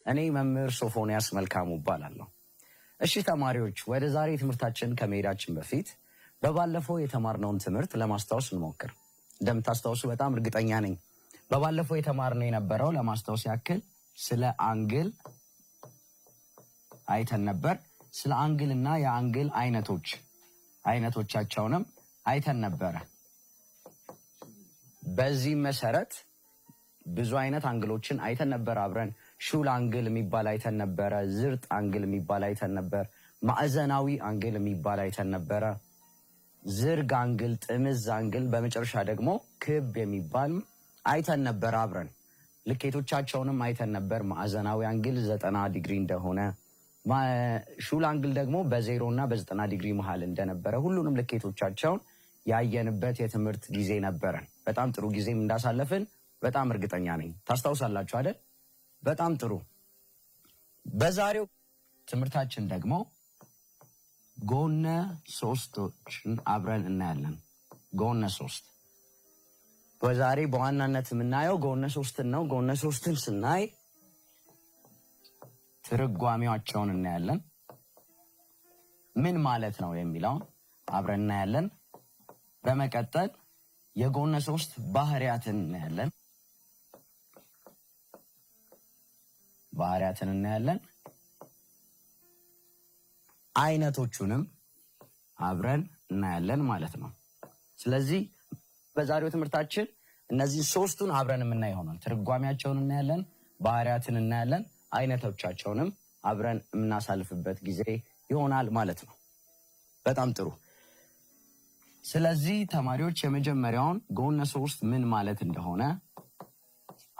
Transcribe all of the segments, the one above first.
እኔ መምህር ሶፎንያስ መልካሙ እባላለሁ። እሺ ተማሪዎች፣ ወደ ዛሬ ትምህርታችን ከመሄዳችን በፊት በባለፈው የተማርነውን ትምህርት ለማስታወስ እንሞክር። እንደምታስታውሱ በጣም እርግጠኛ ነኝ። በባለፈው የተማርነው የነበረው ለማስታወስ ያክል ስለ አንግል አይተን ነበር። ስለ አንግል እና የአንግል አይነቶቻቸውንም አይተን ነበረ። በዚህ መሰረት ብዙ አይነት አንግሎችን አይተን ነበር አብረን። ሹል አንግል የሚባል አይተን ነበረ። ዝርጥ አንግል የሚባል አይተን ነበር። ማዕዘናዊ አንግል የሚባል አይተን ነበረ። ዝርግ አንግል፣ ጥምዝ አንግል፣ በመጨረሻ ደግሞ ክብ የሚባል አይተን ነበር አብረን። ልኬቶቻቸውንም አይተን ነበር። ማዕዘናዊ አንግል 90 ዲግሪ እንደሆነ፣ ሹል አንግል ደግሞ በ0 እና በ90 ዲግሪ መሃል እንደነበረ ሁሉንም ልኬቶቻቸውን ያየንበት የትምህርት ጊዜ ነበረን። በጣም ጥሩ ጊዜም እንዳሳለፍን በጣም እርግጠኛ ነኝ። ታስታውሳላችሁ አይደል? በጣም ጥሩ። በዛሬው ትምህርታችን ደግሞ ጎነ ሶስቶችን አብረን እናያለን። ጎነ ሶስት በዛሬ በዋናነት የምናየው ጎነ ሶስትን ነው። ጎነ ሶስትን ስናይ ትርጓሜያቸውን እናያለን። ምን ማለት ነው የሚለውን አብረን እናያለን። በመቀጠል የጎነ ሶስት ባህሪያትን እናያለን። አይነቶቹንም አብረን እናያለን ማለት ነው። ስለዚህ በዛሬው ትምህርታችን እነዚህ ሶስቱን አብረን የምናይ ይሆናል። ትርጓሜያቸውን እናያለን፣ ባህሪያትን እናያለን፣ አይነቶቻቸውንም አብረን የምናሳልፍበት ጊዜ ይሆናል ማለት ነው። በጣም ጥሩ። ስለዚህ ተማሪዎች የመጀመሪያውን ጎነ ሶስት ምን ማለት እንደሆነ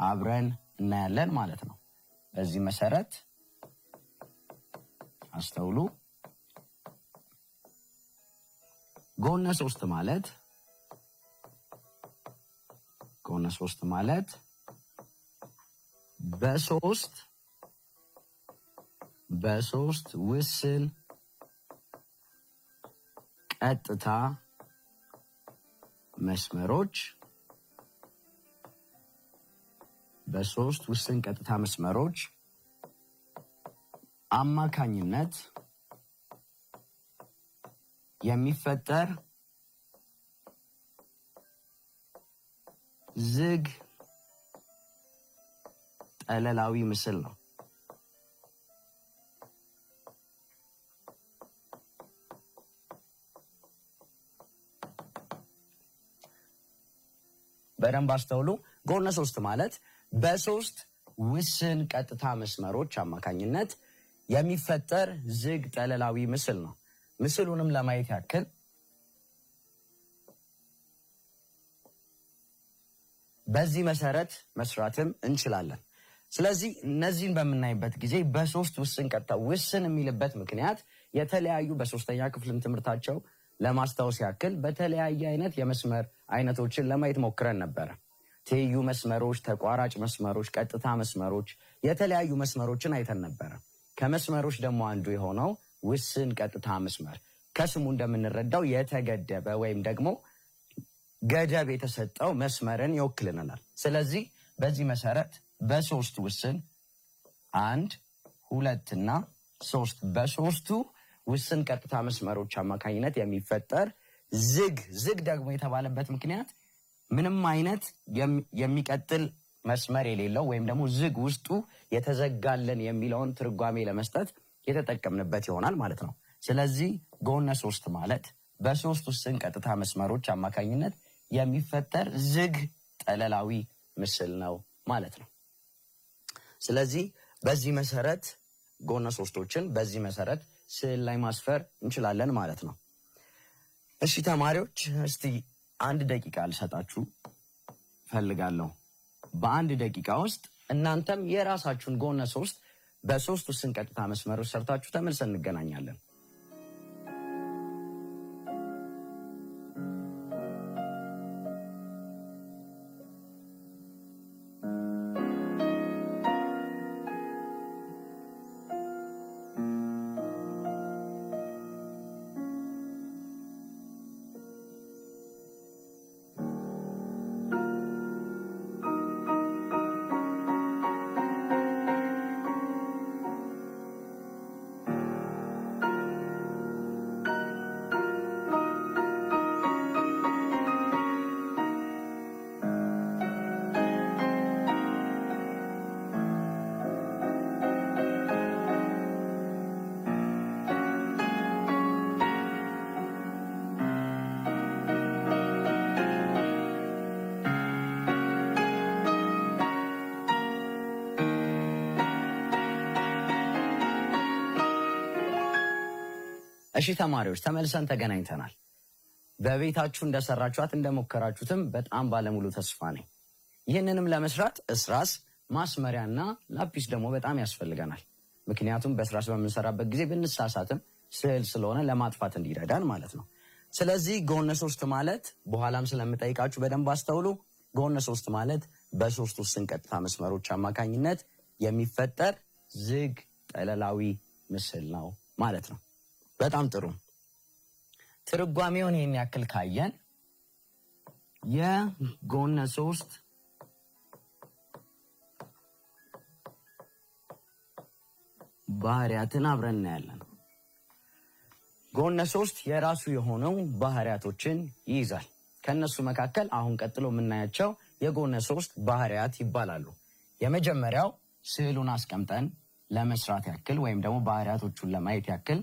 አብረን እናያለን ማለት ነው። በዚህ መሰረት አስተውሉ። ጎነ ሶስት ማለት በሶስት ውስን ቀጥታ መስመሮች አማካኝነት የሚፈጠር ዝግ ጠለላዊ ምስል ነው። በደንብ አስተውሉ። ጎነ ሶስት ማለት በሶስት ውስን ቀጥታ መስመሮች አማካኝነት የሚፈጠር ዝግ ጠለላዊ ምስል ነው። ምስሉንም ለማየት ያክል በዚህ መሰረት መስራትም እንችላለን። ስለዚህ እነዚህን በምናይበት ጊዜ በሶስት ውስን ቀጥታ ውስን የሚልበት ምክንያት የተለያዩ በሶስተኛ ክፍል ትምህርታቸው ለማስታወስ ያክል በተለያየ አይነት የመስመር አይነቶችን ለማየት ሞክረን ነበረ። ትይዩ መስመሮች፣ ተቋራጭ መስመሮች፣ ቀጥታ መስመሮች፣ የተለያዩ መስመሮችን አይተን ነበረ። ከመስመሮች ደግሞ አንዱ የሆነው ውስን ቀጥታ መስመር ከስሙ እንደምንረዳው የተገደበ ወይም ደግሞ ገደብ የተሰጠው መስመርን ይወክልናል። ስለዚህ በዚህ መሰረት በሶስት ውስን 1፣ 2 እና 3 በሶስቱ ውስን ቀጥታ መስመሮች አማካኝነት የሚፈጠር ዝግ ደግሞ የተባለበት ምክንያት ምንም አይነት የሚቀጥል መስመር የሌለው ወይም ደግሞ ዝግ ውስጡ የተዘጋለን የሚለውን ትርጓሜ ለመስጠት የተጠቀምንበት ይሆናል ማለት ነው። ስለዚህ ጎነ ሶስት ማለት በሶስት ውስን ቀጥታ መስመሮች አማካኝነት የሚፈጠር ዝግ ጠለላዊ ምስል ነው ማለት ነው። ስለዚህ በዚህ መሰረት ጎነ ሶስቶችን በዚህ መሰረት ስዕል ላይ ማስፈር እንችላለን ማለት ነው። እሺ ተማሪዎች፣ እስቲ 1 ደቂቃ ልሰጣችሁ ፈልጋለሁ። በ1 ደቂቃ ውስጥ እናንተም የራሳችሁን ጎነ ሶስት በሶስት ውስን ቀጥታ መስመሮች ሰርታችሁ ተመልሰን እንገናኛለን። እሺ ተማሪዎች ተመልሰን ተገናኝተናል። በቤታችሁ እንደሰራችኋት እንደሞከራችሁትም በጣም ባለሙሉ ተስፋ ነኝ። ይህንንም ለመስራት እስራስ፣ ማስመሪያና ላፒስ ደግሞ በጣም ያስፈልገናል። ምክንያቱም በእስራስ በምንሰራበት ጊዜ ብንሳሳትም ስዕል ስለሆነ ለማጥፋት እንዲረዳን ማለት ነው። ስለዚህ ጎነ ሶስት ማለት በኋላም ስለምጠይቃችሁ በደንብ አስተውሉ። ጎነ ሶስት ማለት በሶስት ውስን ቀጥታ መስመሮች አማካኝነት የሚፈጠር ዝግ ጠለላዊ ምስል ነው ማለት ነው። በጣም ጥሩ። ትርጓሜውን ይህን ያክል ካየን የጎነ ሶስት ባህሪያትን አብረን እናያለን። ጎነ ሶስት የራሱ የሆነው ባህሪያቶችን ይይዛል። ከነሱ መካከል አሁን ቀጥሎ የምናያቸው የጎነ ሶስት ባህሪያት ይባላሉ። የመጀመሪያው ስዕሉን አስቀምጠን ለመስራት ያክል ወይም ደግሞ ባህሪያቶቹን ለማየት ያክል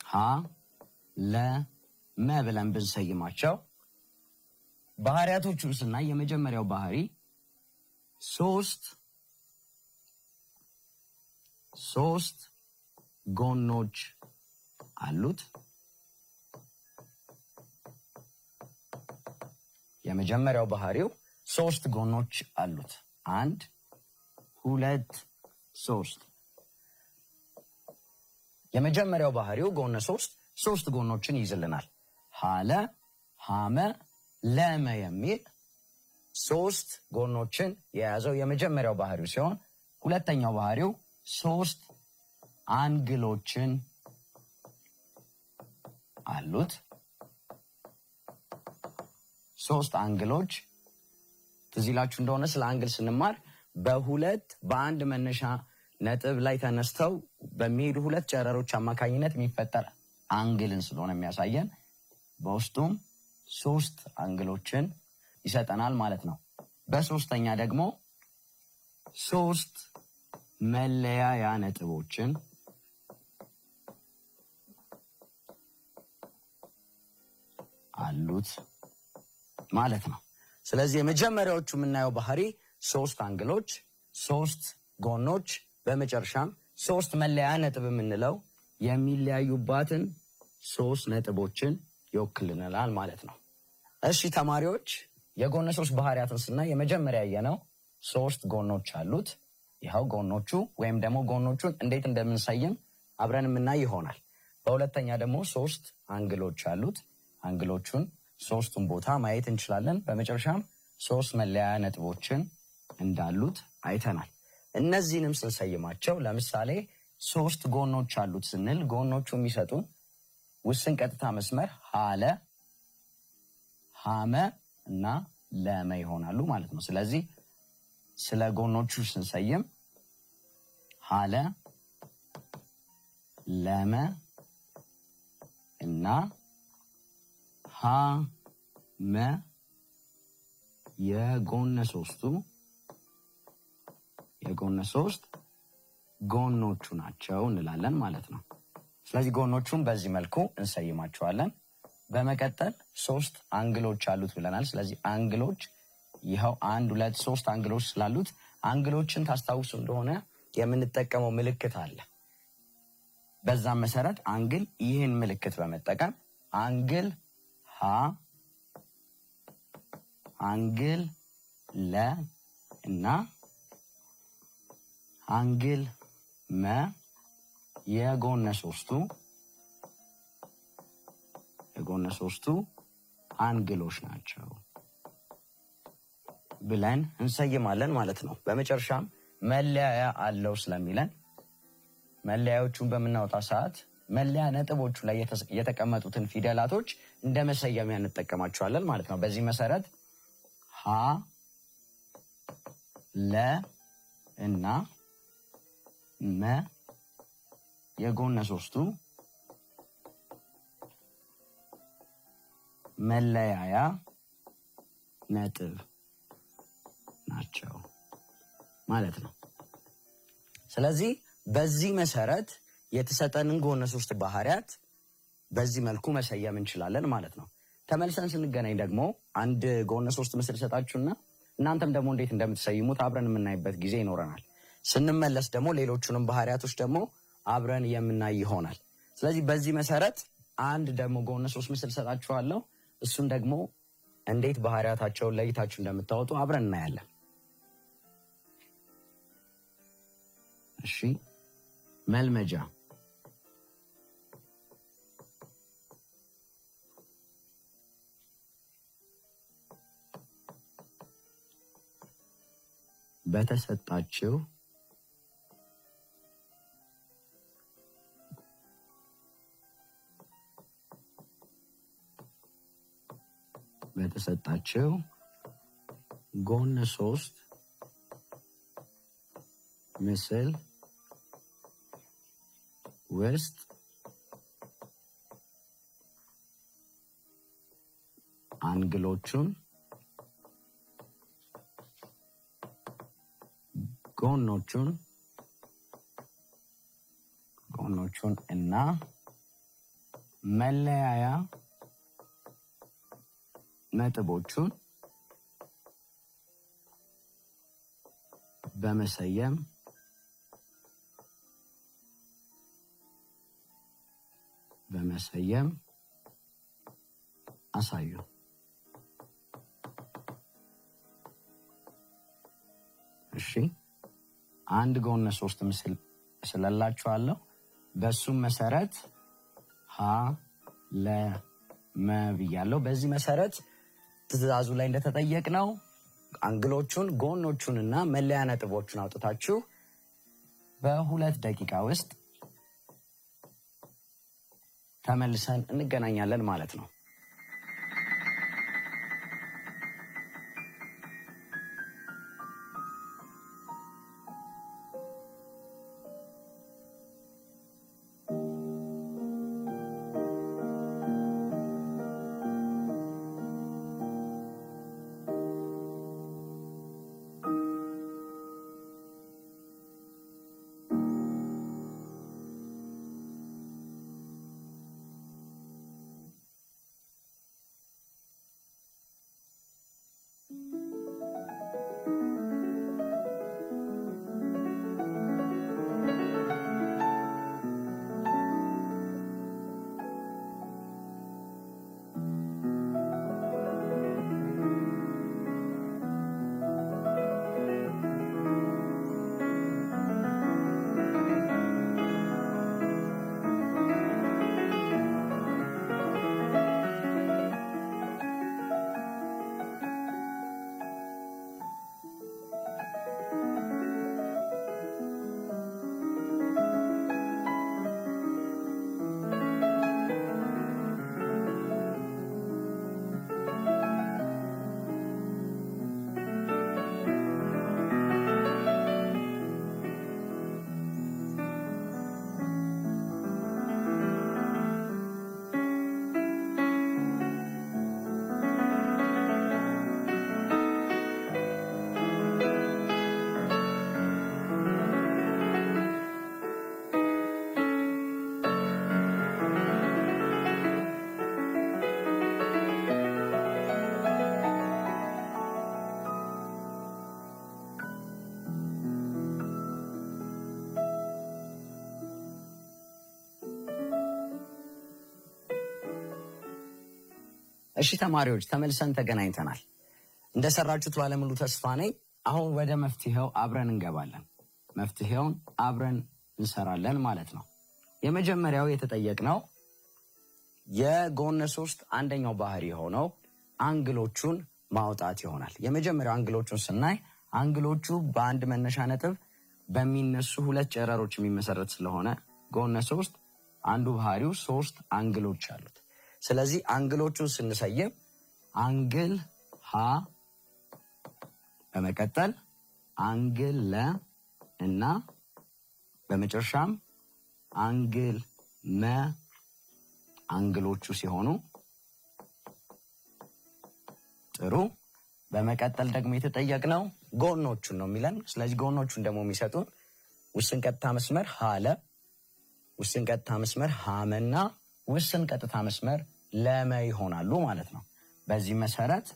ሀ ለ መ ብለን ብንሰይማቸው ባህሪያቶቹን ስናይ የመጀመሪያው ባህሪ ሶስት ጎኖች አሉት። የመጀመሪያው ባህሪው ሶስት ጎኖች አሉት። 1 2 3። የመጀመሪያው ባህሪው ጎነ ሶስት ጎኖችን ይይዝልናል። ሀለ ሀመ ለመ የሚል ሶስት ጎኖችን የያዘው የመጀመሪያው ባህሪው ሲሆን ሁለተኛው ባህሪው ሶስት አንግሎችን አሉት። ሶስት አንግሎች ትዝ ይላችሁ እንደሆነ ስለ አንግል ስንማር በአንድ መነሻ ነጥብ ላይ ተነስተው በሚሄዱ ሁለት ጨረሮች አማካኝነት የሚፈጠር አንግልን ስለሆነ የሚያሳየን በውስጡም ሶስት አንግሎችን ይሰጠናል ማለት ነው። በሶስተኛ ደግሞ ሶስት መለያያ ነጥቦችን አሉት ማለት ነው። ስለዚህ የመጀመሪያዎቹ የምናየው ባህሪ ሶስት አንግሎች፣ ሶስት ጎኖች፣ በመጨረሻም ሶስት መለያ ነጥብ የምንለው የሚለያዩባትን ሶስት ነጥቦችን ይወክልናል ማለት ነው። እሺ ተማሪዎች የጎነ ሶስት ባህሪያትን ስናይ የመጀመሪያ ያየነው ሶስት ጎኖች አሉት። ይኸው ጎኖቹ ወይም ደግሞ ጎኖቹን እንዴት እንደምንሰይም አብረን የምናይ ይሆናል። በሁለተኛ ደግሞ ሶስት አንግሎች አሉት። አንግሎቹን ሶስቱን ቦታ ማየት እንችላለን። በመጨረሻም ሶስት መለያ ነጥቦችን እንዳሉት አይተናል። እነዚህንም ስንሰይማቸው ለምሳሌ ሶስት ጎኖች አሉት ስንል ጎኖቹ የሚሰጡን ውስን ቀጥታ መስመር ሀለ ሀመ እና ለመ ይሆናሉ ማለት ነው። ስለዚህ ስለ ጎኖቹ ስንሰይም ሀለ ለመ እና ሀመ የጎነ ሶስት ጎኖቹ ናቸው እንላለን ማለት ነው። ስለዚህ ጎኖቹን በዚህ መልኩ እንሰይማቸዋለን። በመቀጠል ሶስት አንግሎች አሉት ብለናል። ስለዚህ አንግሎች ይኸው 1 2 3 አንግሎች ስላሉት አንግሎችን ታስታውሱ እንደሆነ የምንጠቀመው ምልክት አለ። በዛም መሰረት አንግል ይህን ምልክት በመጠቀም አንግል ሀ አንግል ለ እና አንግል መ የጎነ ሶስቱ አንግሎች ናቸው ብለን እንሰይማለን ማለት ነው። በመጨረሻም መለያያ አለው ስለሚለን መለያዎቹን በምናወጣ ሰዓት መለያ ነጥቦቹ ላይ የተቀመጡትን ፊደላቶች እንደ መሰየሚያ እንጠቀማቸዋለን ማለት ነው። በዚህ መሰረት ሀ ለ እና መ የጎነ ሶስቱ መለያያ ነጥብ ናቸው ማለት ነው። ስለዚህ በዚህ መሰረት የተሰጠንን ጎነ ሶስት ባህሪያት በዚህ መልኩ መሰየም እንችላለን ማለት ነው። ተመልሰን ስንገናኝ ደግሞ አንድ ጎነ ሶስት ምስል ሰጣችሁና እናንተም ደግሞ እንዴት እንደምትሰይሙት አብረን የምናይበት ጊዜ ይኖረናል። ስንመለስ ደግሞ ሌሎቹንም ባህሪያቶች ደግሞ አብረን የምናይ ይሆናል። ስለዚህ በዚህ መሰረት አንድ ደግሞ ጎነ 3 ምስል ሰጣችኋለሁ። እሱን ደግሞ እንዴት ባህሪያታቸውን ለይታችሁ እንደምታወጡ አብረን እናያለን። እሺ መልመጃ በተሰጣችሁ ጎነ 3 ምስል ውስጥ አንግሎቹን ጎኖቹን እና መለያያ ነጥቦቹን በመሰየም አሳዩ። እሺ አንድ ጎነ 3 ምስል ስለላችኋለሁ። በሱም መሰረት ሀ ለ መ ብያለሁ። በዚህ መሰረት ትዕዛዙ ላይ እንደተጠየቅነው አንግሎቹን ጎኖቹንና መለያ ነጥቦቹን አውጥታችሁ በ2 ደቂቃ ውስጥ ተመልሰን እንገናኛለን ማለት ነው። እሺ ተማሪዎች ተመልሰን ተገናኝተናል። እንደሰራችሁት ባለሙሉ ተስፋ ነኝ። አሁን ወደ መፍትሄው አብረን እንገባለን። መፍትሄውን አብረን እንሰራለን ማለት ነው። የመጀመሪያው የተጠየቅነው የጎነ 3 አንደኛው ባህሪ የሆነው አንግሎቹን ማውጣት ይሆናል። የመጀመሪያው አንግሎቹን ስናይ አንግሎቹ በአንድ መነሻ ነጥብ በሚነሱ 2 ጨረሮች የሚመሰረት ስለሆነ ጎነ 3 አንዱ ባህሪው 3 አንግሎች አሉት። ስለዚህ አንግሎቹን ስንሰይም አንግል ሀ፣ በመቀጠል አንግል ለ እና በመጨረሻም አንግል መ አንግሎቹ ሲሆኑ ጥሩ። በመቀጠል ደግሞ የተጠየቅነው ጎኖቹን ነው የሚለን። ስለዚህ ጎኖቹን ደግሞ የሚሰጡን ውስን ቀጥታ መስመር ሀለ፣ ውስን ቀጥታ መስመር ሀመና ውስን ቀጥታ መስመር ለመ ይሆናሉ ማለት ነው። በዚህ መሰረት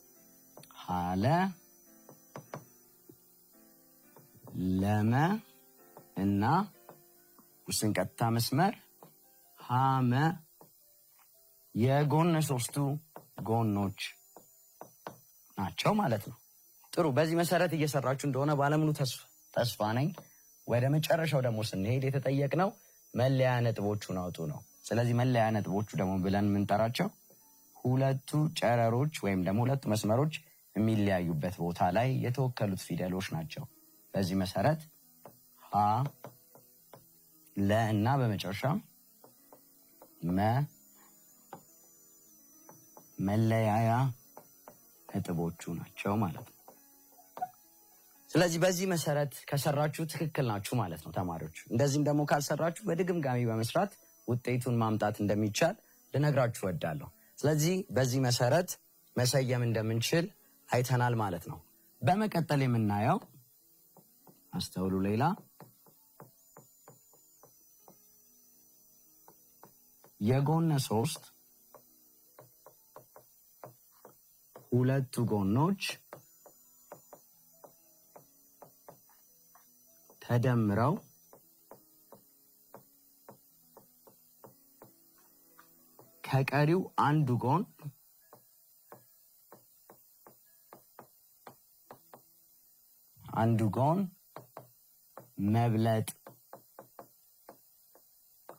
ሀለ ለመ እና ውስን ቀጥታ መስመር ሀመ የጎነ ሶስቱ ጎኖች ናቸው ማለት ነው። ጥሩ። በዚህ መሰረት እየሰራችሁ እንደሆነ ባለሙሉ ተስፋ ነኝ። ወደ መጨረሻው ደግሞ ስንሄድ የተጠየቅነው መለያ ነጥቦቹን አውጡ ነው። ስለዚህ መለያ ነጥቦቹ ደግሞ ብለን የምንጠራቸው ሁለቱ ጨረሮች ወይም ደግሞ ሁለቱ መስመሮች የሚለያዩበት ቦታ ላይ የተወከሉት ፊደሎች ናቸው። በዚህ መሰረት ሀ፣ ለ እና በመጨረሻ መ መለያያ ነጥቦቹ ናቸው ማለት ነው። ስለዚህ በዚህ መሰረት ከሰራችሁ ትክክል ናችሁ ማለት ነው ተማሪዎች። እንደዚህም ደግሞ ካልሰራችሁ በድግምጋሚ በመስራት ውጤቱን ማምጣት እንደሚቻል ልነግራችሁ እወዳለሁ። ስለዚህ በዚህ መሰረት መሰየም እንደምንችል አይተናል ማለት ነው። በመቀጠል የምናየው አስተውሉ፣ ሌላ የጎነ ሶስት ሁለቱ ጎኖች ተደምረው ከቀሪው አንዱ ጎን መብለጥ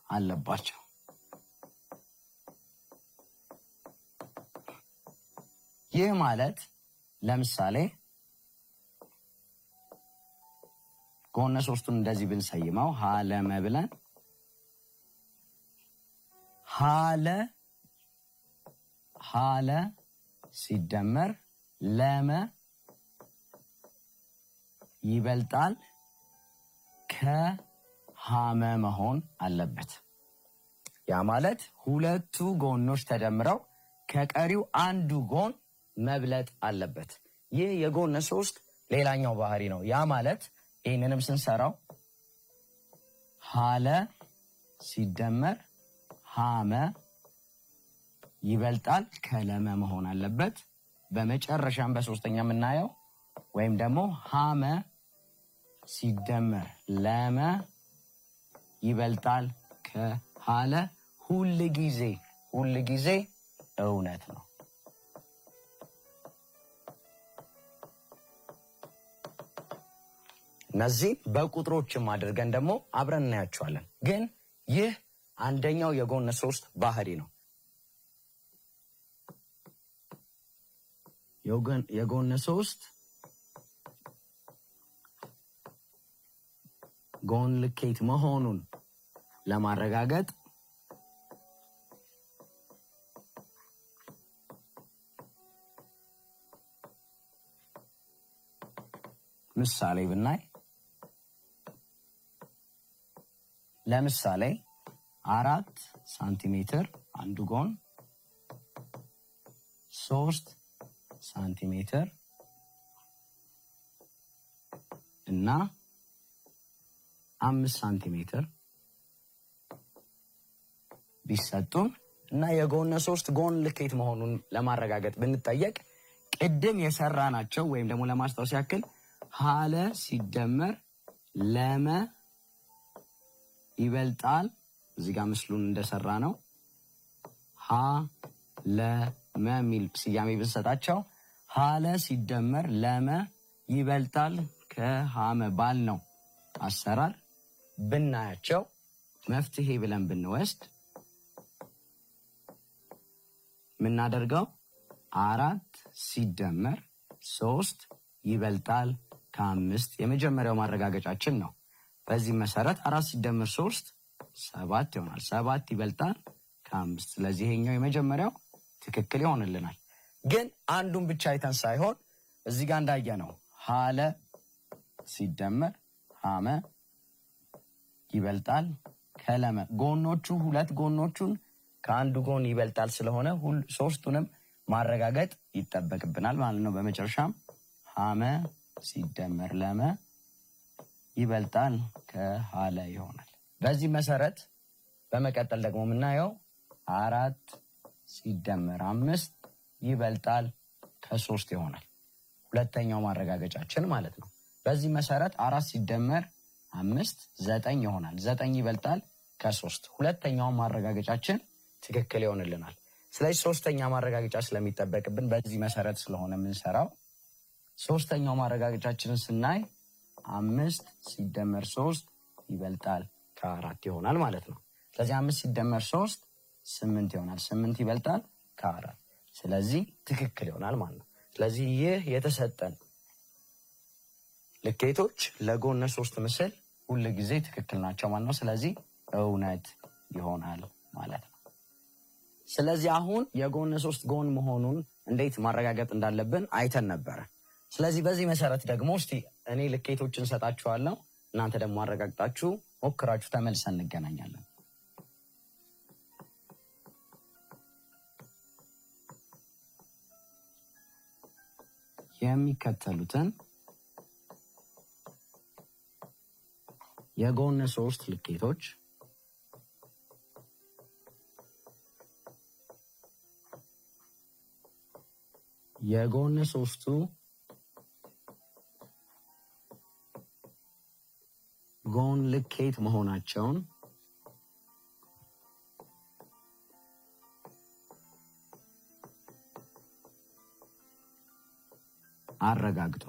አለባቸው። ይህ ማለት ለምሳሌ ጎነ ሶስቱን እንደዚህ ብንሰይመው ሀለመ ብለን ሀለ ሲደመር ለመ ይበልጣል ከሀመ መሆን አለበት። ያ ማለት ሁለቱ ጎኖች ተደምረው ከቀሪው አንዱ ጎን መብለጥ አለበት። ይህ የጎነ ሶስት ሌላኛው ባህሪ ነው። ያ ማለት ይህንንም ስንሰራው ሀለ ሲደመር ሀመ ይበልጣል ከለመ መሆን አለበት። በመጨረሻም በሶስተኛ የምናየው ወይም ደግሞ ሀመ ሲደመር ለመ ይበልጣል ከሀለ ሁል ጊዜ እውነት ነው። እነዚህ በቁጥሮችም አድርገን ደግሞ አብረን እናያቸዋለን። ግን ይህ አንደኛው የጎነ ሶስት ባህሪ ነው። የጎነ ሶስት ጎን ልኬት መሆኑን ለማረጋገጥ ምሳሌ ብናይ ለምሳሌ 4 ሳንቲሜትር አንዱ ጎን 3 ሳንቲሜትር እና 5 ሳንቲሜትር ቢሰጡን እና የጎነ ሶስት ጎን ልኬት መሆኑን ለማረጋገጥ ብንጠየቅ ቅድም የሰራናቸው ወይም ደግሞ ለማስታወስ ያክል ሀለ ሲደመር ለመ ይበልጣል። እዚህ ጋር ምስሉን እንደሰራ ነው ሀ ለመ የሚል ስያሜ ብንሰጣቸው ሀለ ሲደመር ለመ ይበልጣል ከሀመ ባል ነው አሰራር ብናያቸው መፍትሄ ብለን ብንወስድ ምናደርገው 4 ሲደመር 3 ይበልጣል ከ5 የመጀመሪያው ማረጋገጫችን ነው። በዚህ መሰረት 4 ሲደመር 3 7 ይሆናል። 7 ይበልጣል ከ5። ስለዚህ ይሄኛው የመጀመሪያው ትክክል ይሆንልናል። ግን አንዱን ብቻ አይተን ሳይሆን እዚህ ጋር እንዳየነው ሀለ ሲደመር ሀመ ይበልጣል ከለመ ሁለት ጎኖቹን ከአንዱ ጎን ይበልጣል ስለሆነ ሶስቱንም ማረጋገጥ ይጠበቅብናል ማለት ነው። በመጨረሻም ሀመ ሲደመር ለመ ይበልጣል ከሀለ ይሆናል። በዚህ መሰረት በመቀጠል ደግሞ የምናየው 4 ሲደመር 5 ይበልጣል ከ3 ይሆናል። ሁለተኛው ማረጋገጫችን ማለት ነው። በዚህ መሰረት 4 ሲደመር 5 9 ይሆናል። 9 ይበልጣል ከ3 ሁለተኛው ማረጋገጫችን ትክክል ይሆንልናል። ስለዚህ ሶስተኛ ማረጋገጫ ስለሚጠበቅብን በዚህ መሰረት ስለሆነ የምንሰራው ሶስተኛው ማረጋገጫችንን ስናይ 5 ሲደመር 3 ይበልጣል ከ4 ይሆናል ማለት ነው። ስለዚህ 5 ሲደመር 3 8 ይሆናል። 8 ይበልጣል ከ4 ስለዚህ ትክክል ይሆናል ማለት ነው። ስለዚህ ይህ የተሰጠን ልኬቶች ለጎነ 3 ምስል ሁሉ ጊዜ ትክክል ናቸው ማለት ነው። ስለዚህ እውነት ይሆናል ማለት ነው። ስለዚህ አሁን የጎነ 3 ጎን መሆኑን እንዴት ማረጋገጥ እንዳለብን አይተን ነበረ። ስለዚህ በዚህ መሰረት ደግሞ እስቲ እኔ ልኬቶችን ሰጣችኋለሁ፣ እናንተ ደግሞ አረጋግጣችሁ ሞክራችሁ ተመልሰን እንገናኛለን። የሚከተሉትን የጎነ 3 ልኬቶች የጎነ 3ቱ ጎን ልኬት መሆናቸውን አረጋግጡ።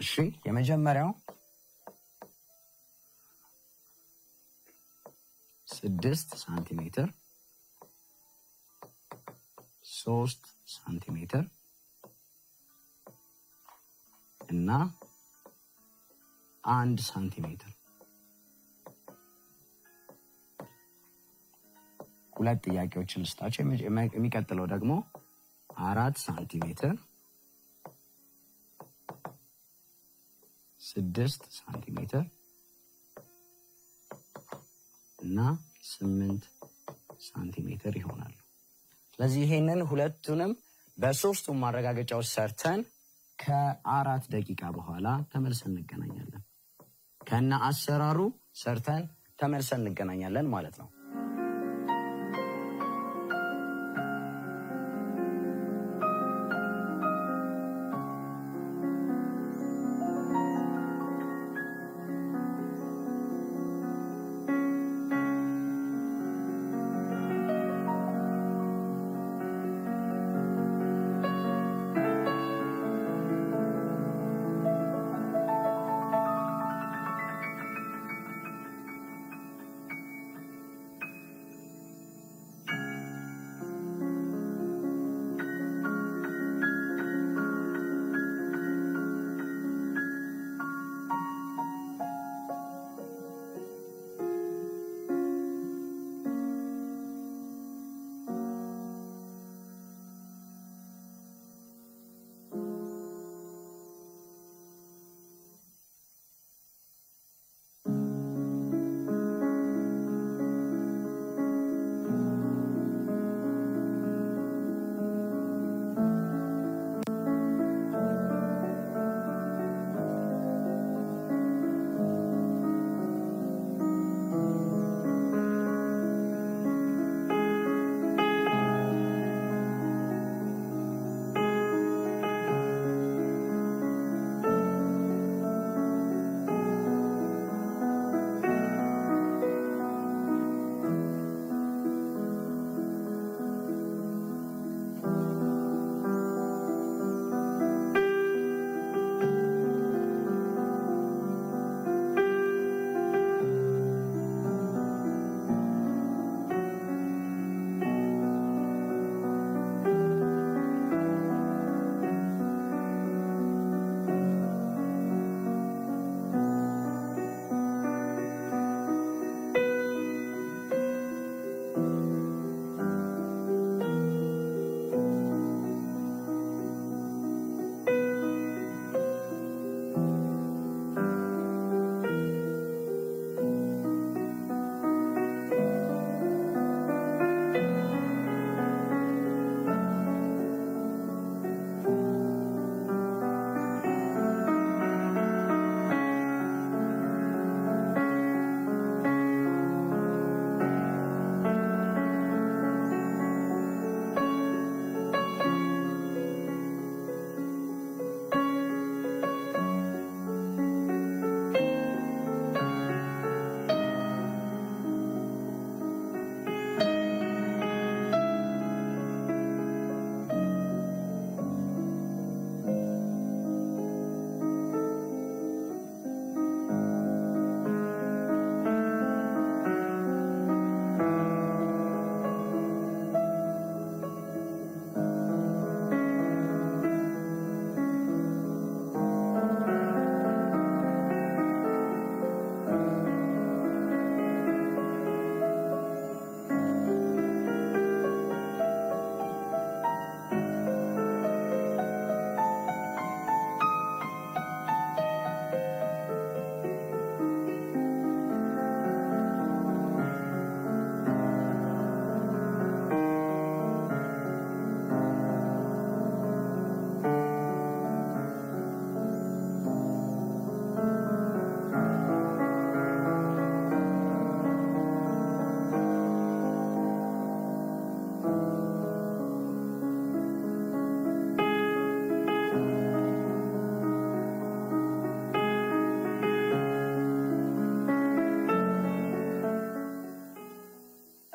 እሺ የመጀመሪያው 6 ሳንቲሜትር 3 ሳንቲሜትር እና 1 ሳንቲሜትር ሁለት ጥያቄዎችን ልስጣችሁ። የሚቀጥለው ደግሞ 4 ሳንቲሜትር 6 ሳንቲሜትር እና 8 ሳንቲሜትር ይሆናሉ። ስለዚህ ይሄንን ሁለቱንም በሶስቱም ማረጋገጫዎች ሰርተን ከ4 ደቂቃ በኋላ ተመልሰን እንገናኛለን። ከነ አሰራሩ ሰርተን ተመልሰን እንገናኛለን ማለት ነው።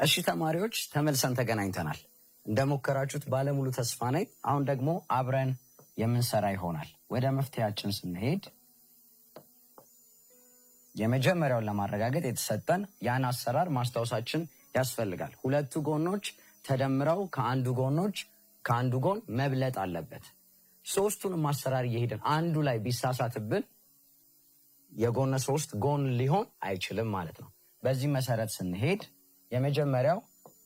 እሺ ተማሪዎች ተመልሰን ተገናኝተናል። እንደሞከራችሁት ባለሙሉ ተስፋ ነኝ። አሁን ደግሞ አብረን የምንሰራ ይሆናል። ወደ መፍትሄያችን ስንሄድ የመጀመሪያውን ለማረጋገጥ የተሰጠን ያን አሰራር ማስታወሳችን ያስፈልጋል። ሁለቱ ጎኖች ተደምረው ከአንዱ ጎን መብለጥ አለበት። ሶስቱንም አሰራር እየሄድን አንዱ ላይ ቢሳሳትብን የጎነ ሶስት ጎን ሊሆን አይችልም ማለት ነው። በዚህ መሰረት ስንሄድ የመጀመሪያው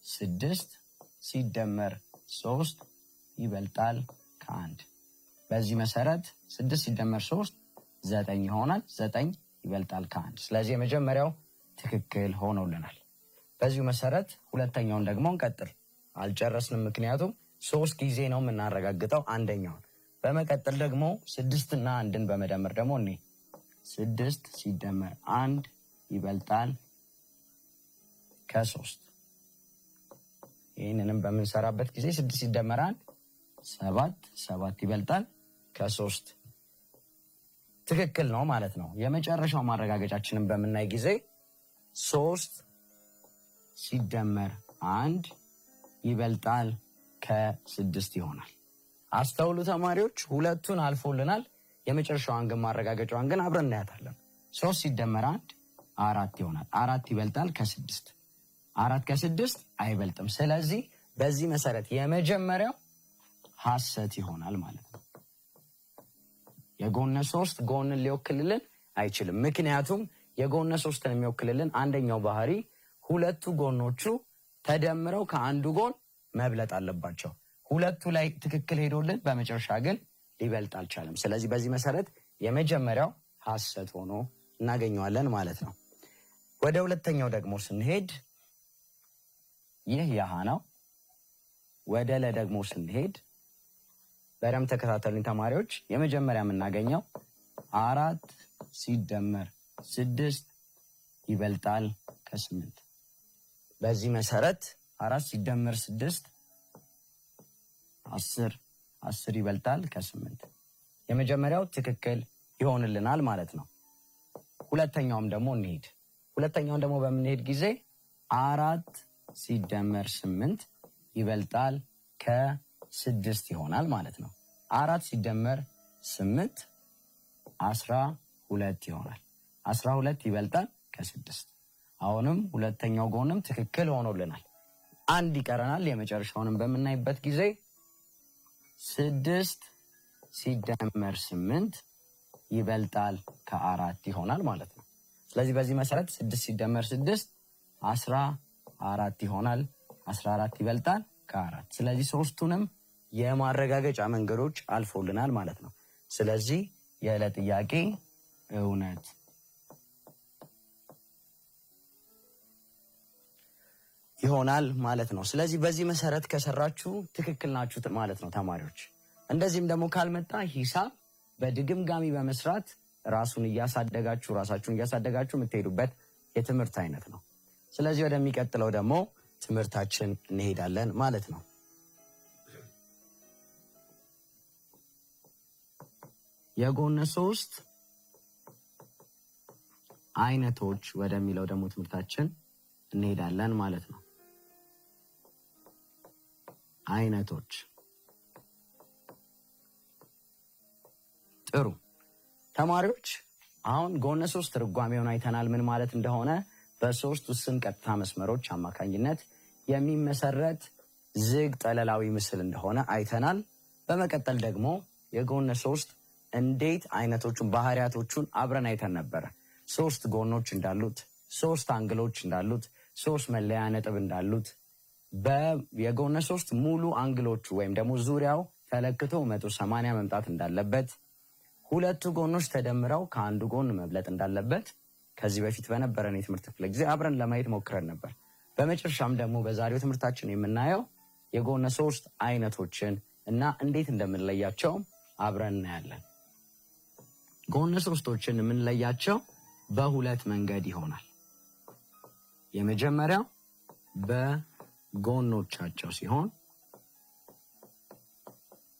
6 ሲደመር 3 ይበልጣል ከ1። በዚህ መሰረት 6 ሲደመር 3 9 ይሆናል። 9 ይበልጣል ከ1። ስለዚህ የመጀመሪያው ትክክል ሆኖልናል። በዚሁ መሰረት ሁለተኛውን ደግሞ እንቀጥል። አልጨረስንም፣ ምክንያቱም 3 ጊዜ ነው የምናረጋግጠው አንደኛውን። በመቀጠል ደግሞ 6 እና 1ን በመደመር ደግሞ 6 ሲደመር 1 ይበልጣል ከ3። ይህንንም በምንሰራበት ጊዜ 6 ሲደመር 1 7 ይበልጣል ከ3 ትክክል ነው ማለት ነው። የመጨረሻው ማረጋገጫችንን በምናይ ጊዜ 3 ሲደመር 1 ይበልጣል ከ6 ይሆናል። አስተውሉ ተማሪዎች፣ ሁለቱን አልፎልናል። የመጨረሻዋን ግን ማረጋገጫዋን ግን አብረን እናያታለን። 3 ሲደመር 1 4 ይሆናል። 4 ይበልጣል ከ6። 4 ከ6 አይበልጥም። ስለዚህ በዚህ መሰረት የመጀመሪያው ሐሰት ይሆናል ማለት ነው። የጎነ 3 ጎንን ሊወክልልን አይችልም። ምክንያቱም የጎነ 3ን የሚወክልልን አንደኛው ባህሪ ሁለቱ ጎኖቹ ተደምረው ከአንዱ ጎን መብለጥ አለባቸው። ሁለቱ ላይ ትክክል ሄዶልን በመጨረሻ ግን ሊበልጥ አልቻለም። ስለዚህ በዚህ መሰረት የመጀመሪያው ሐሰት ሆኖ እናገኘዋለን ማለት ነው። ወደ ሁለተኛው ደግሞ ስንሄድ ይህ ያሃ ነው። ወደ ለ ደግሞ ስንሄድ በደንብ ተከታተሉኝ ተማሪዎች። የመጀመሪያ የምናገኘው 4 ሲደመር 6 ይበልጣል ከ8። በዚህ መሰረት 4 ሲደመር 6 10 ይበልጣል ከ8። የመጀመሪያው ትክክል ይሆንልናል ማለት ነው። ሁለተኛውም ደግሞ እንሂድ። ሁለተኛውን ደግሞ በምንሄድ ጊዜ 4 ሲደመር 8 ይበልጣል ከ6 ይሆናል ማለት ነው። 4 ሲደመር 8 12 ይሆናል። 12 ይበልጣል ከ6። አሁንም ሁለተኛው ጎንም ትክክል ሆኖልናል። አንድ ይቀረናል። የመጨረሻውንም በምናይበት ጊዜ 6 ሲደመር 8 ይበልጣል ከ4 ይሆናል ማለት ነው። ስለዚህ በዚህ መሰረት 6 ሲደመር 6 14 ይሆናል። 14 ይበልጣል ከ4። ስለዚህ ሶስቱንም የማረጋገጫ መንገዶች አልፎልናል ማለት ነው። ስለዚህ የለ ጥያቄ እውነት ይሆናል ማለት ነው። ስለዚህ በዚህ መሰረት ከሰራችሁ ትክክል ናችሁ ማለት ነው ተማሪዎች። እንደዚህም ደግሞ ካልመጣ ሂሳብ በድግምጋሚ በመስራት ራሳችሁን እያሳደጋችሁ የምትሄዱበት የትምህርት አይነት ነው። ስለዚህ ወደሚቀጥለው ደግሞ ትምህርታችን እንሄዳለን ማለት ነው። የጎነ 3 አይነቶች ወደሚለው ደግሞ ትምህርታችን እንሄዳለን ማለት ነው። አይነቶች ጥሩ ተማሪዎች፣ አሁን ጎነ 3 ትርጓሜውን አይተናል። ምን ማለት እንደሆነ በሶስት ውስን ቀጥታ መስመሮች አማካኝነት የሚመሰረት ዝግ ጠለላዊ ምስል እንደሆነ አይተናል። በመቀጠል ደግሞ የጎነ 3 እንዴት አይነቶቹን ባህሪያቶቹን አብረን አይተን ነበረ። 3 ጎኖች እንዳሉት፣ 3 አንግሎች እንዳሉት፣ 3 መለያ ነጥብ እንዳሉት፣ የጎነ 3 ሙሉ አንግሎቹ ወይም ደግሞ ዙሪያው ተለክቶ 180 መምጣት እንዳለበት፣ ሁለቱ ጎኖች ተደምረው ከአንዱ ጎን መብለጥ እንዳለበት ከዚህ በፊት በነበረን የትምህርት ክፍለ ጊዜ አብረን ለማየት ሞክረን ነበር። በመጨረሻም ደግሞ በዛሬው ትምህርታችን የምናየው የጎነ 3 አይነቶችን እና እንዴት እንደምንለያቸው አብረን እናያለን። ጎነ 3ቶችን የምንለያቸው በሁለት መንገድ ይሆናል። የመጀመሪያው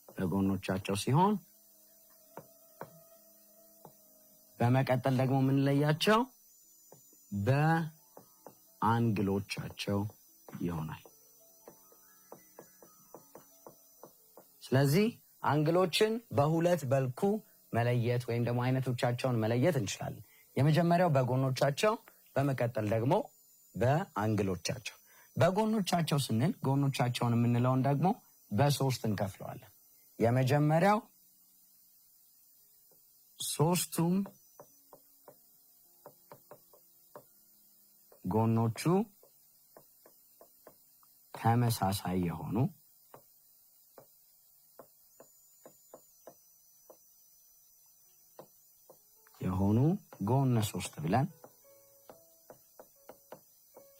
በጎኖቻቸው ሲሆን በመቀጠል ደግሞ የምንለያቸው በአንግሎቻቸው ይሆናል። ስለዚህ አንግሎችን በሁለት መልኩ መለየት ወይም ደግሞ አይነቶቻቸውን መለየት እንችላለን። የመጀመሪያው በጎኖቻቸው፣ በመቀጠል ደግሞ በአንግሎቻቸው። በጎኖቻቸው ስንል ጎኖቻቸውን የምንለውን ደግሞ በሶስት እንከፍለዋለን። የመጀመሪያው ሶስቱም ጎኖቹ ተመሳሳይ የሆኑ ጎነ ሶስት ብለን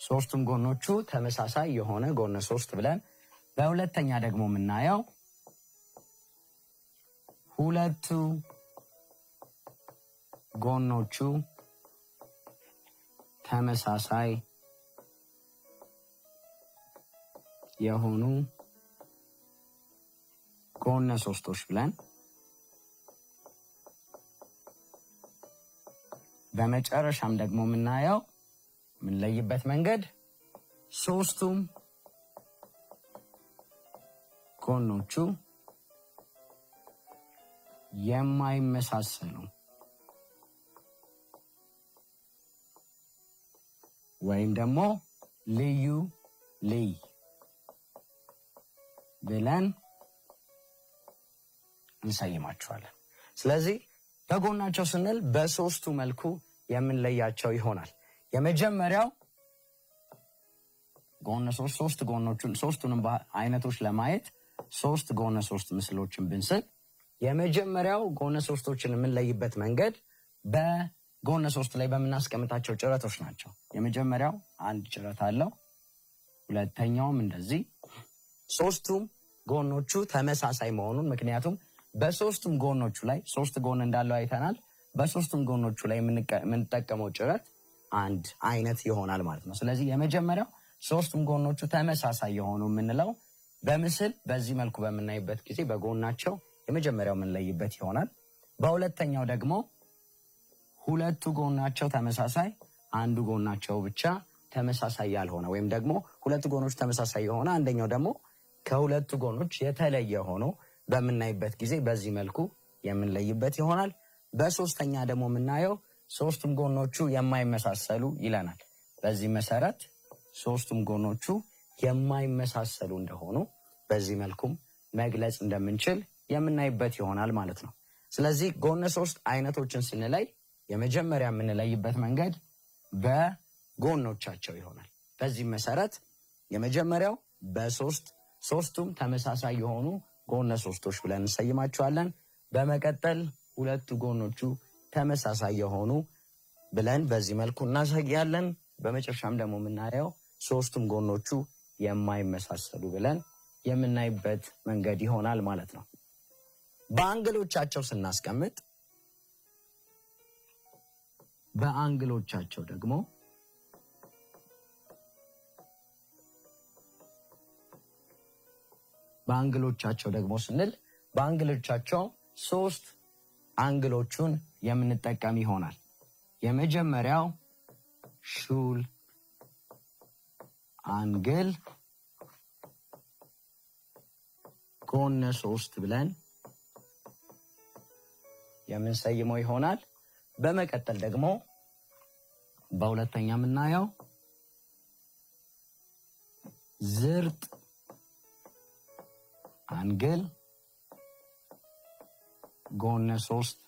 ሶስቱም ጎኖቹ ተመሳሳይ የሆነ ጎነ ሶስት ብለን በሁለተኛ ደግሞ የምናየው ሁለቱ ጎኖቹ ተመሳሳይ የሆኑ ጎነ ሶስቶች ብለን በመጨረሻም ደግሞ የምናየው የምንለይበት መንገድ ሶስቱም ጎኖቹ የማይመሳሰሉ ወይም ደግሞ ልዩ ልይ ብለን እንሰይማቸዋለን። ስለዚህ በጎናቸው ስንል በሶስቱ መልኩ የምንለያቸው ይሆናል። የመጀመሪያው ጎነ ሶስት ጎኖቹን ሶስቱንም አይነቶች ለማየት ሶስት ጎነ ሶስት ምስሎችን ብንስል የመጀመሪያው ጎነ ሶስቶችን የምንለይበት መንገድ በጎነ ሶስት ላይ በምናስቀምጣቸው ጭረቶች ናቸው። የመጀመሪያው አንድ ጭረት አለው፣ ሁለተኛውም እንደዚህ። ሶስቱም ጎኖቹ ተመሳሳይ መሆኑን ምክንያቱም በሶስቱም ጎኖቹ ላይ ሶስት ጎን እንዳለው አይተናል። በሶስቱም ጎኖቹ ላይ የምንጠቀመው ጭረት አንድ አይነት ይሆናል ማለት ነው። ስለዚህ የመጀመሪያው ሶስቱም ጎኖቹ ተመሳሳይ የሆኑ የምንለው በምስል በዚህ መልኩ በምናይበት ጊዜ በጎናቸው የመጀመሪያው የምንለይበት ይሆናል። በሁለተኛው ደግሞ ሁለቱ ጎናቸው ተመሳሳይ፣ አንዱ ጎናቸው ብቻ ተመሳሳይ ያልሆነ ወይም ደግሞ ሁለቱ ጎኖች ተመሳሳይ የሆነ አንደኛው ደግሞ ከሁለቱ ጎኖች የተለየ ሆኖ በምናይበት ጊዜ በዚህ መልኩ የምንለይበት ይሆናል። በሶስተኛ ደግሞ የምናየው ሶስቱም ጎኖቹ የማይመሳሰሉ ይለናል። በዚህ መሰረት ሶስቱም ጎኖቹ የማይመሳሰሉ እንደሆኑ በዚህ መልኩም መግለጽ እንደምንችል የምናይበት ይሆናል ማለት ነው። ስለዚህ ጎነ ሶስት አይነቶችን ስንለይ የመጀመሪያ የምንለይበት መንገድ በጎኖቻቸው ይሆናል። በዚህ መሰረት የመጀመሪያው ሶስቱም ተመሳሳይ የሆኑ ጎነ ሶስቶች ብለን እንሰይማቸዋለን። በመቀጠል ሁለቱ ጎኖቹ ተመሳሳይ የሆኑ ብለን በዚህ መልኩ እናሳያለን። በመጨረሻም ደግሞ የምናየው ሶስቱም ጎኖቹ የማይመሳሰሉ ብለን የምናይበት መንገድ ይሆናል ማለት ነው። በአንግሎቻቸው ስናስቀምጥ በአንግሎቻቸው ደግሞ ስንል በአንግሎቻቸው ሶስት አንግሎቹን የምንጠቀም ይሆናል። የመጀመሪያው ሹል አንግል ጎነ ሶስት ብለን የምንሰይመው ይሆናል። በመቀጠል ደግሞ በሁለተኛ የምናየው ዝርጥ አንግል ጎነ ሶስት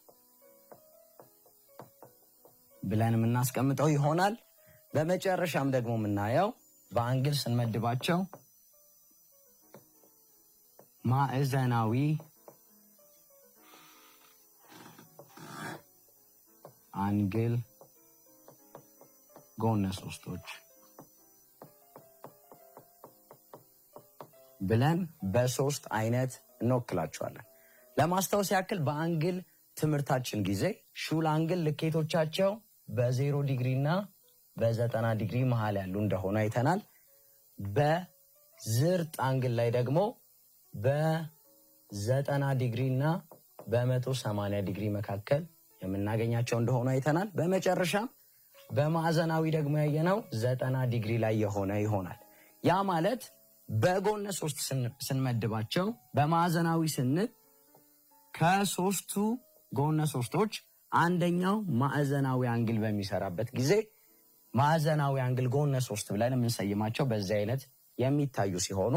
ብለን የምናስቀምጠው ይሆናል። በመጨረሻም ደግሞ የምናየው በአንግል ስንመድባቸው ማዕዘናዊ አንግል ጎነ ሶስቶች ብለን በሶስት አይነት እንወክላቸዋለን። ለማስታወስ ያክል በአንግል ትምህርታችን ጊዜ ሹል አንግል ልኬቶቻቸው በ0 ዲግሪ እና በ90 ዲግሪ መሃል ያሉ እንደሆነ አይተናል። በዝርጥ አንግል ላይ ደግሞ በ90 ዲግሪ እና በ180 ዲግሪ መካከል የምናገኛቸው እንደሆነ አይተናል። በመጨረሻም በማዕዘናዊ ደግሞ ያየነው 90 ዲግሪ ላይ የሆነ ይሆናል። ያ ማለት በጎነ 3 ስንመድባቸው በማዕዘናዊ ስንል ከሶስቱ ጎነ 3ቶች አንደኛው ማዕዘናዊ አንግል በሚሰራበት ጊዜ ማዕዘናዊ አንግል ጎነ 3 ብለን የምንሰይማቸው በዚህ አይነት የሚታዩ ሲሆኑ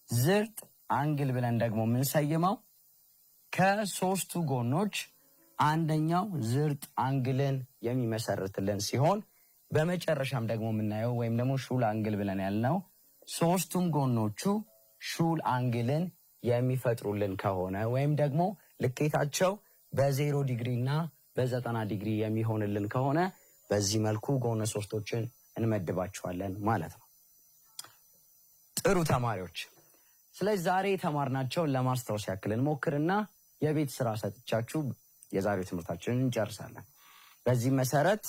ዝርጥ አንግል ብለን ደግሞ የምንሰይመው ከሶስቱ ጎኖች አንደኛው ዝርጥ አንግልን የሚመሰርትልን ሲሆን በመጨረሻም ደግሞ የምናየው ወይም ደግሞ ሹል አንግል ብለን ያልነው ሶስቱም ጎኖቹ ሹል አንግልን የሚፈጥሩልን ከሆነ ወይም ደግሞ ልኬታቸው በ0 ዲግሪ እና በ90 ዲግሪ የሚሆንልን ከሆነ በዚህ መልኩ ጎነ 3ቶችን እንመድባቸዋለን ማለት ነው። ጥሩ ተማሪዎች፣ ስለዚህ ዛሬ የተማርናቸውን ለማስታወስ ያክል እንሞክርና የቤት ስራ ሰጥቻችሁ የዛሬው ትምህርታችንን እንጨርሳለን። በዚህ መሰረት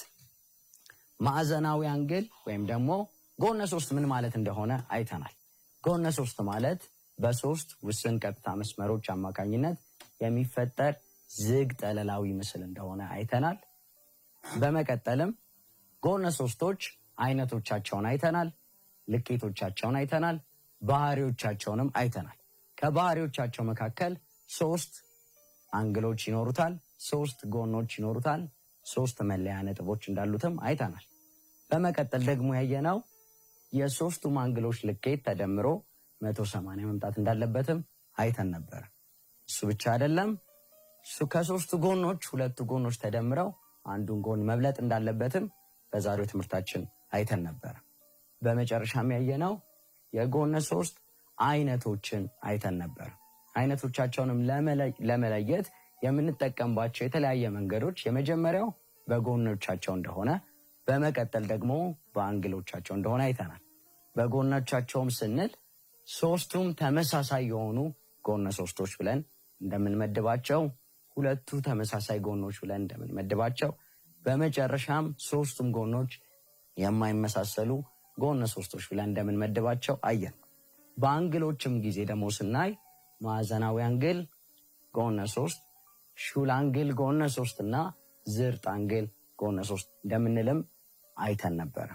ማዕዘናዊ አንግል ወይም ደግሞ ጎነ 3 ምን ማለት እንደሆነ አይተናል። ጎነ 3 ማለት በሶስት ውስን ቀጥታ መስመሮች አማካኝነት የሚፈጠር ዝግ ጠለላዊ ምስል እንደሆነ አይተናል። በመቀጠልም ጎነ 3ቶች አይነቶቻቸውን አይተናል፣ ልኬቶቻቸውን አይተናል፣ ባህሪዎቻቸውንም አይተናል። ከባህሪዎቻቸው መካከል 3 አንግሎች ይኖሩታል፣ 3 ጎኖች ይኖሩታል፣ 3 መለያ ነጥቦች እንዳሉትም አይተናል። በመቀጠል ደግሞ ያየነው የሶስቱም አንግሎች ልኬት ተደምሮ 180 መምጣት እንዳለበትም አይተን ነበር። እሱ ብቻ አይደለም፣ ከሶስቱ ጎኖች 2 ጎኖች ተደምረው አንዱን ጎን መብለጥ እንዳለበትም በዛሬው ትምህርታችን አይተን ነበር። በመጨረሻም ያየነው የጎነ 3 አይነቶችን አይተን ነበር። አይነቶቻቸውንም ለመለየት የምንጠቀምባቸው የተለያየ መንገዶች የመጀመሪያው በጎኖቻቸው እንደሆነ፣ በመቀጠል ደግሞ በአንግሎቻቸው እንደሆነ አይተናል። በጎኖቻቸውም ስንል ሶስቱም ተመሳሳይ የሆኑ ጎነ 3ቶች ብለን እንደምንመድባቸው፣ 2 ተመሳሳይ ጎኖች ብለን እንደምንመድባቸው፣ በመጨረሻም 3ቱም ጎኖች የማይመሳሰሉ ጎነ 3ቶች ብለን እንደምንመድባቸው አየን። በአንግሎችም ጊዜ ደግሞ ስናይ ማዕዘናዊ አንግል ጎነ 3፣ ሹል አንግል ጎነ 3 እና ዝርጥ አንግል ጎነ 3 እንደምንልም አይተን ነበር።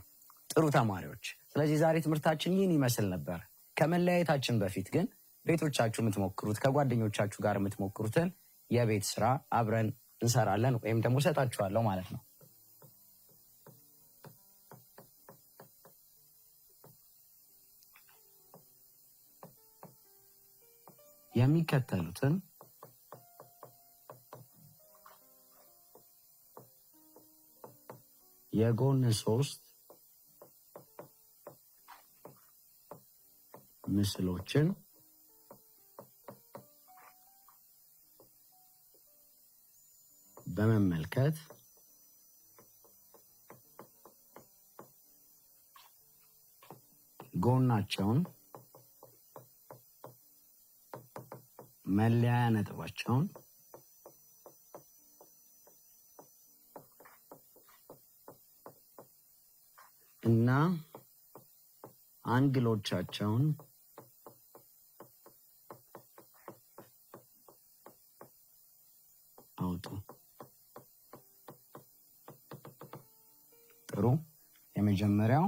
ጥሩ ተማሪዎች፣ ስለዚህ ዛሬ ትምህርታችን ይህን ይመስል ነበር። ከመለያየታችን በፊት ግን ቤቶቻችሁ የምትሞክሩት ከጓደኞቻችሁ ጋር የምትሞክሩትን የቤት ስራ አብረን እንሰራለን ወይም ደግሞ ሰጣችኋለሁ ማለት ነው። የሚከተሉትን የጎን 3 ምስሎችን በመመልከት ጎናቸውን፣ መለያ ነጥባቸውን እና አንግሎቻቸውን አውጡ። ጥሩ። የመጀመሪያው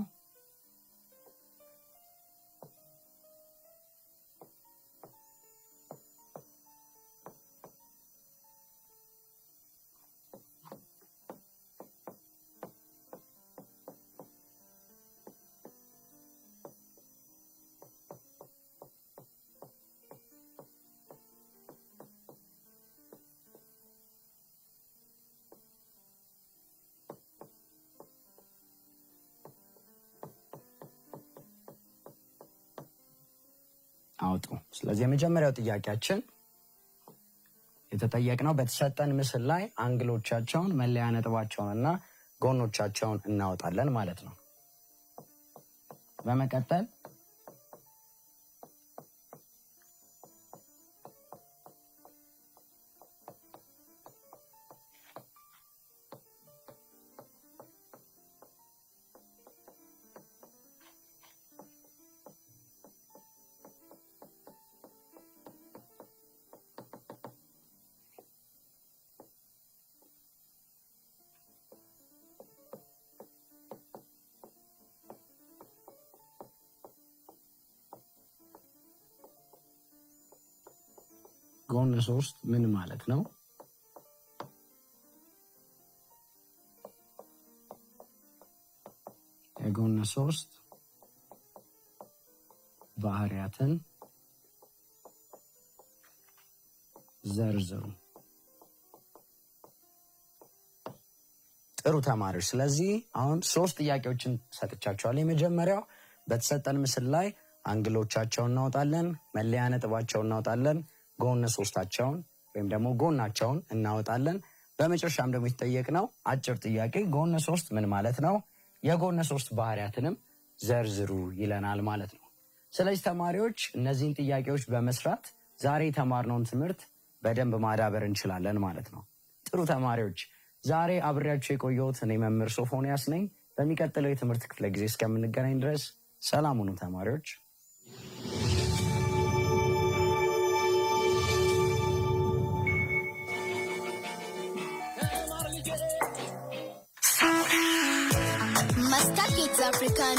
አውጡ። ስለዚህ የመጀመሪያው ጥያቄያችን የተጠየቅነው በተሰጠን ምስል ላይ አንግሎቻቸውን፣ መለያ ነጥባቸውን እና ጎኖቻቸውን እናወጣለን ማለት ነው። በመቀጠል ጎነ 3 ምን ማለት ነው? የጎነ 3 ባህሪያትን ዘርዝሩ። ጥሩ ተማሪዎች፣ ስለዚህ አሁን 3 ጥያቄዎችን ሰጥቻችኋለሁ። የመጀመሪያው በተሰጠን ምስል ላይ አንግሎቻቸውን እናወጣለን፣ መለያ ነጥባቸውን እናወጣለን፣ ጎነ 3ታቸውን ወይም ደግሞ ጎናቸውን እናወጣለን። በመጨረሻም ደግሞ የተጠየቅነው አጭር ጥያቄ ጎነ 3 ምን ማለት ነው፣ የጎነ 3 ባህሪያትንም ዘርዝሩ ይለናል ማለት ነው። ስለዚህ ተማሪዎች እነዚህን ጥያቄዎች በመስራት ዛሬ የተማርነውን ትምህርት በደንብ ማዳበር እንችላለን ማለት ነው። ጥሩ ተማሪዎች፣ ዛሬ አብሬያችሁ የቆየሁት እኔ መምህር ሶፎንያስ ነኝ። በሚቀጥለው የትምህርት ክፍለ ጊዜ እስከምንገናኝ ድረስ ሰላም ሁኑ ተማሪዎች። Master Kids African